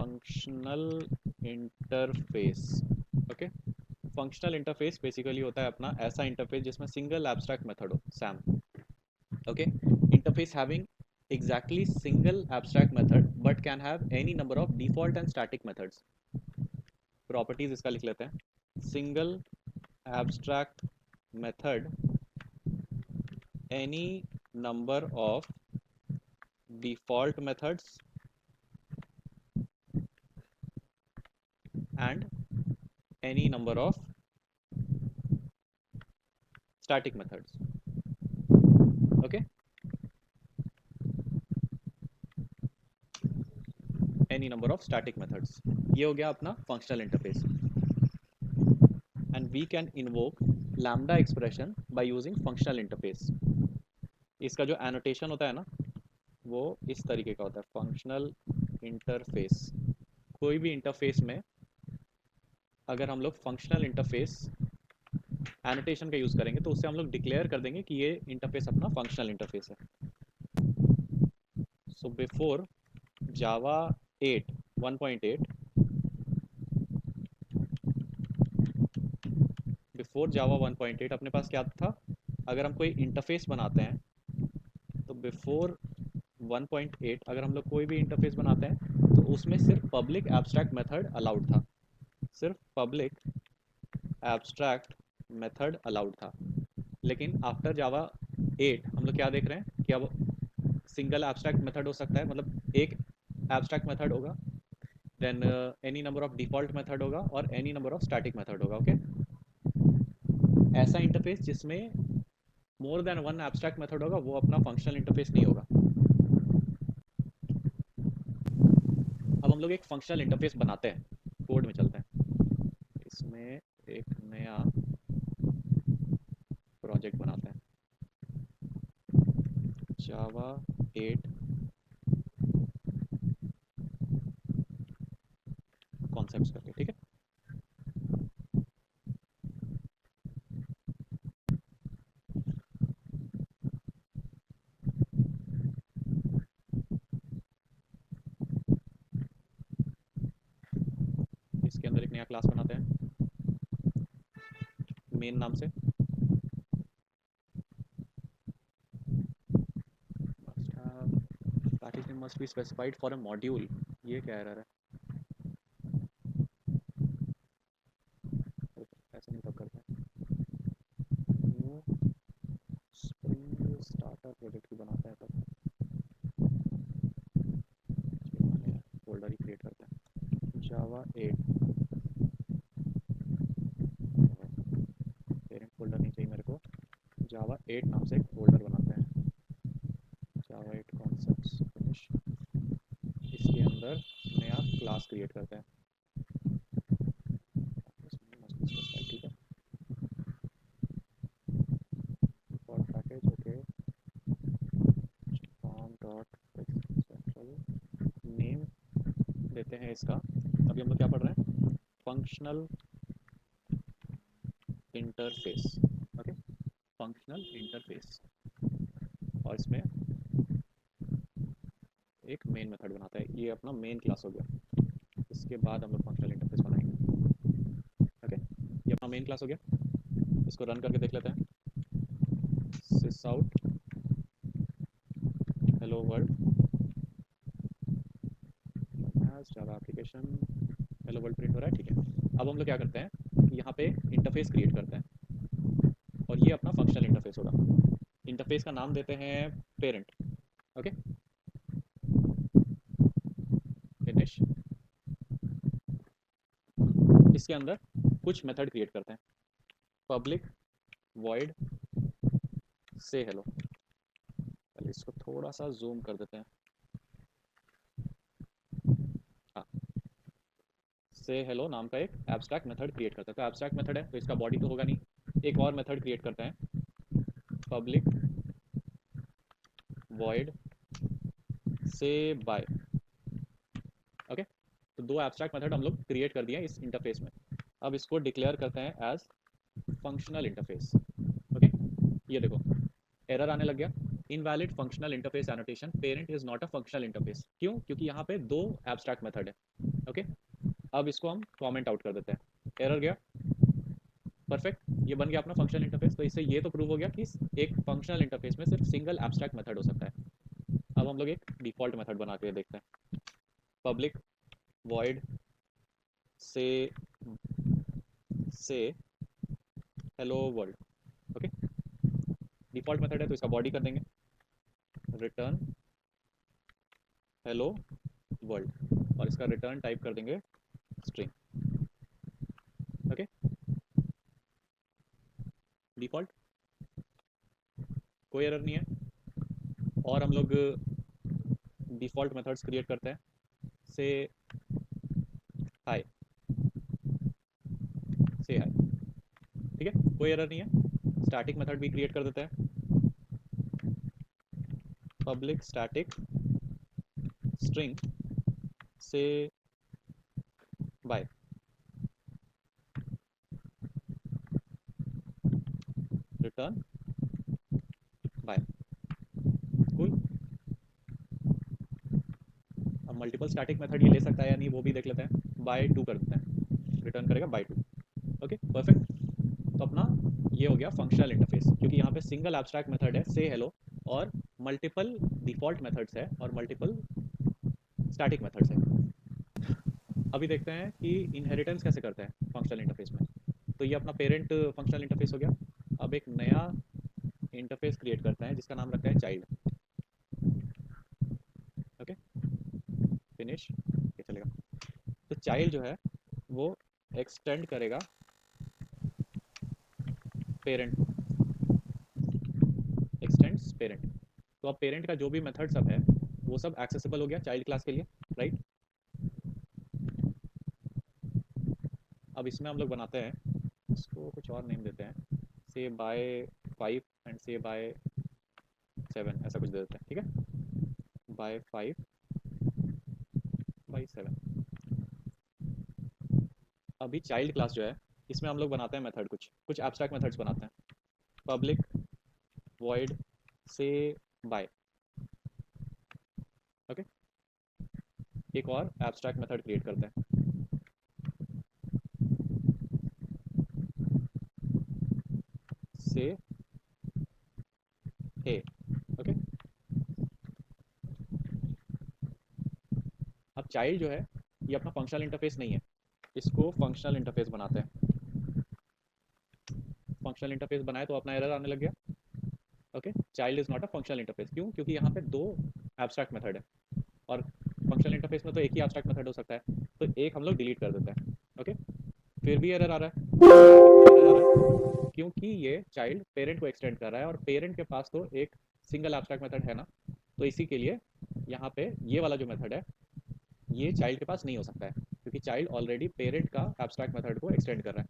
Functional interface. Okay, functional interface basically होता है अपना ऐसा इंटरफेस जिसमें सिंगल एब्स्ट्रैक्ट मेथड हो, Sam. Okay, interface having exactly single abstract method but can have any number of default and static methods. Properties इसका लिख लेते हैं। Single abstract method, any number of default methods and any number of static methods. Okay, any number of static methods, ये हो गया अपना functional interface. And we can invoke lambda expression by using functional interface. इसका जो annotation होता है ना, वो इस तरीके का होता है। फंक्शनल इंटरफेस, कोई भी इंटरफेस में अगर हम लोग फंक्शनल इंटरफेस एनोटेशन का यूज़ करेंगे तो उससे हम लोग डिक्लेयर कर देंगे कि ये इंटरफेस अपना फंक्शनल इंटरफेस है। सो बिफोर जावा 8 1.8, बिफोर जावा 1.8 अपने पास क्या था? अगर हम कोई इंटरफेस बनाते हैं तो बिफोर 1.8 अगर हम लोग कोई भी इंटरफेस बनाते हैं तो उसमें सिर्फ पब्लिक एब्स्ट्रैक्ट मेथड अलाउड था, सिर्फ पब्लिक एब्स्ट्रैक्ट मेथड अलाउड था। लेकिन आफ्टर जावा 8 हम लोग क्या देख रहे हैं कि अब सिंगल एब्स्ट्रैक्ट मेथड हो सकता है, मतलब एक एब्स्ट्रैक्ट मेथड होगा, then any number of default method होगा और any number of static method होगा। ओके, ऐसा इंटरफेस जिसमें more than one abstract method होगा वो अपना फंक्शनल इंटरफेस नहीं होगा। अब हम लोग एक फंक्शनल इंटरफेस बनाते हैं, कोड में चलते हैं, इसमें एक नया प्रोजेक्ट बनाते हैं, जावा 8 कॉन्सेप्ट्स करके, ठीक है। इसके अंदर एक नया क्लास बनाते हैं मेन नाम से। Package name must be specified for a module, ये क्या एरर है? ऐसा नहीं तब करते हैं। न्यू स्प्रिंग स्टार्टर प्रोजेक्ट भी बनाता है तब फोल्डर ही क्रिएट करते हैं। जावा 8 पेरेंट फोल्डर नहीं चाहिए मेरे को, जावा 8 नाम से एक फोल्डर बनाते हैं, जावा 8 कॉन्सेप्ट्स फिनिश। इसके अंदर नया क्लास क्रिएट करते हैं, ठीक है। For package okay, form dot central name देते हैं इसका। अभी हम लोग क्या पढ़ रहे हैं? Functional interface. Okay, functional interface, और इसमें एक मेन मेथड बनाता है, ये अपना मेन क्लास हो गया। इसके बाद हम लोग फंक्शनल इंटरफेस बनाएंगे। ओके, ये अपना मेन क्लास हो गया। इसको रन करके देख लेते हैं। Sys out hello world, Java application hello world print हो रहा है, ठीक है। अब हम लोग क्या करते हैं, यहाँ पे इंटरफेस क्रिएट करते हैं और ये अपना फंक्शनल इंटरफेस होगा। इंटरफेस का नाम देते हैं पेरेंट। Okay, finish. इसके अंदर कुछ मेथड क्रिएट करते हैं, पब्लिक वॉइड से हेलो। पहले इसको थोड़ा सा जूम कर देते हैं, हाँ। से हेलो नाम का एक एब्स्ट्रैक्ट मेथड क्रिएट करते हैं, तो एब्स्ट्रैक्ट मेथड है तो इसका बॉडी तो होगा नहीं। एक और मेथड क्रिएट करते हैं, पब्लिक वॉइड से बाय। ओके, तो दो एब्स्ट्रैक्ट मेथड हम लोग क्रिएट कर दिए इस इंटरफेस में। अब इसको डिक्लेयर करते हैं एज फंक्शनल इंटरफेस। ओके, ये देखो एरर आने लग गया, invalid functional interface annotation, parent is not a functional interface. क्यों? क्योंकि यहाँ पे दो एब्स्ट्रैक्ट मेथड है। ओके, अब इसको हम कमेंट आउट कर देते हैं, एरर गया, परफेक्ट, ये बन गया अपना फंक्शनल इंटरफेस। तो इससे ये तो प्रूव हो गया कि एक फंक्शनल इंटरफेस में सिर्फ सिंगल एब्स्ट्रैक्ट मेथड हो सकता है। अब हम लोग एक डिफ़ॉल्ट मेथड बना के देखते हैं, पब्लिक वॉइड से hello world. Okay, default method है तो इसका बॉडी कर देंगे रिटर्न हेलो वर्ल्ड, और इसका रिटर्न टाइप कर देंगे स्ट्रिंग। ओके, डिफ़ॉल्ट, कोई एरर नहीं है। और हम लोग डिफ़ॉल्ट मेथड्स क्रिएट करते हैं, से हाय, से हाय, ठीक है, कोई एरर नहीं है। स्टैटिक मेथड भी क्रिएट कर देते हैं, पब्लिक स्टैटिक स्ट्रिंग से बाय, रिटर्न बाय, कूल। अब मल्टीपल स्टैटिक मेथड ये ले सकता है या नहीं वो भी देख लेते हैं, बाय टू कर देते हैं, रिटर्न करेगा बाय टू। Okay, perfect. तो अपना ये हो गया फंक्शनल इंटरफेस, क्योंकि यहाँ पे सिंगल एब्स्ट्रैक्ट मेथड है से हेलो, और मल्टीपल डिफ़ॉल्ट मेथड्स है और मल्टीपल स्टैटिक मेथड्स है। अभी देखते हैं कि इनहेरिटेंस कैसे करते हैं फंक्शनल इंटरफेस में। तो ये अपना पेरेंट फंक्शनल इंटरफेस हो गया। अब एक नया इंटरफेस क्रिएट करते हैं जिसका नाम रखते हैं चाइल्ड। ओके, फिनिश, ये चलेगा। तो चाइल्ड जो है वो एक्सटेंड करेगा पेरेंट को, एक्सटेंड्स पेरेंट। तो अब पेरेंट का जो भी मेथड सब है वो सब एक्सेसिबल हो गया चाइल्ड क्लास के लिए, राइट। अब इसमें हम लोग बनाते हैं, इसको कुछ और नेम देते हैं, से बाय 5 एंड से बाय 7, ऐसा कुछ दे देते हैं, ठीक है, बाय 5 बाय 7। अभी चाइल्ड क्लास जो है इसमें हम लोग बनाते हैं मेथड, कुछ कुछ एब्स्ट्रैक्ट मेथड्स बनाते हैं, पब्लिक वॉइड से बाय। ओके, एक और एब्स्ट्रैक्ट मेथड क्रिएट करते हैं, से हे। ओके, अब चाइल्ड जो है ये अपना फंक्शनल इंटरफेस नहीं है, इसको फंक्शनल इंटरफेस बनाते हैं। फंक्शनल इंटरफेस बनाए तो अपना एरर आने लग गया। Okay, child is not a functional interface, क्यों? क्योंकि यहाँ पे दो एब्स्ट्रैक्ट मेथड है, और फंक्शनल इंटरफेस में तो एक ही एब्स्ट्रैक्ट मेथड हो सकता है, तो एक हम लोग डिलीट कर देते हैं। ओके, फिर भी एरर आ रहा है, क्यों एरर आ रहा है? क्योंकि ये चाइल्ड पेरेंट को एक्सटेंड कर रहा है, और पेरेंट के पास तो एक सिंगल एब्स्ट्रैक्ट मेथड है ना, तो इसी के लिए यहाँ पे ये वाला जो मेथड है ये चाइल्ड के पास नहीं हो सकता है, क्योंकि चाइल्ड ऑलरेडी पेरेंट का एब्स्ट्रैक्ट मेथड को एक्सटेंड कर रहा है।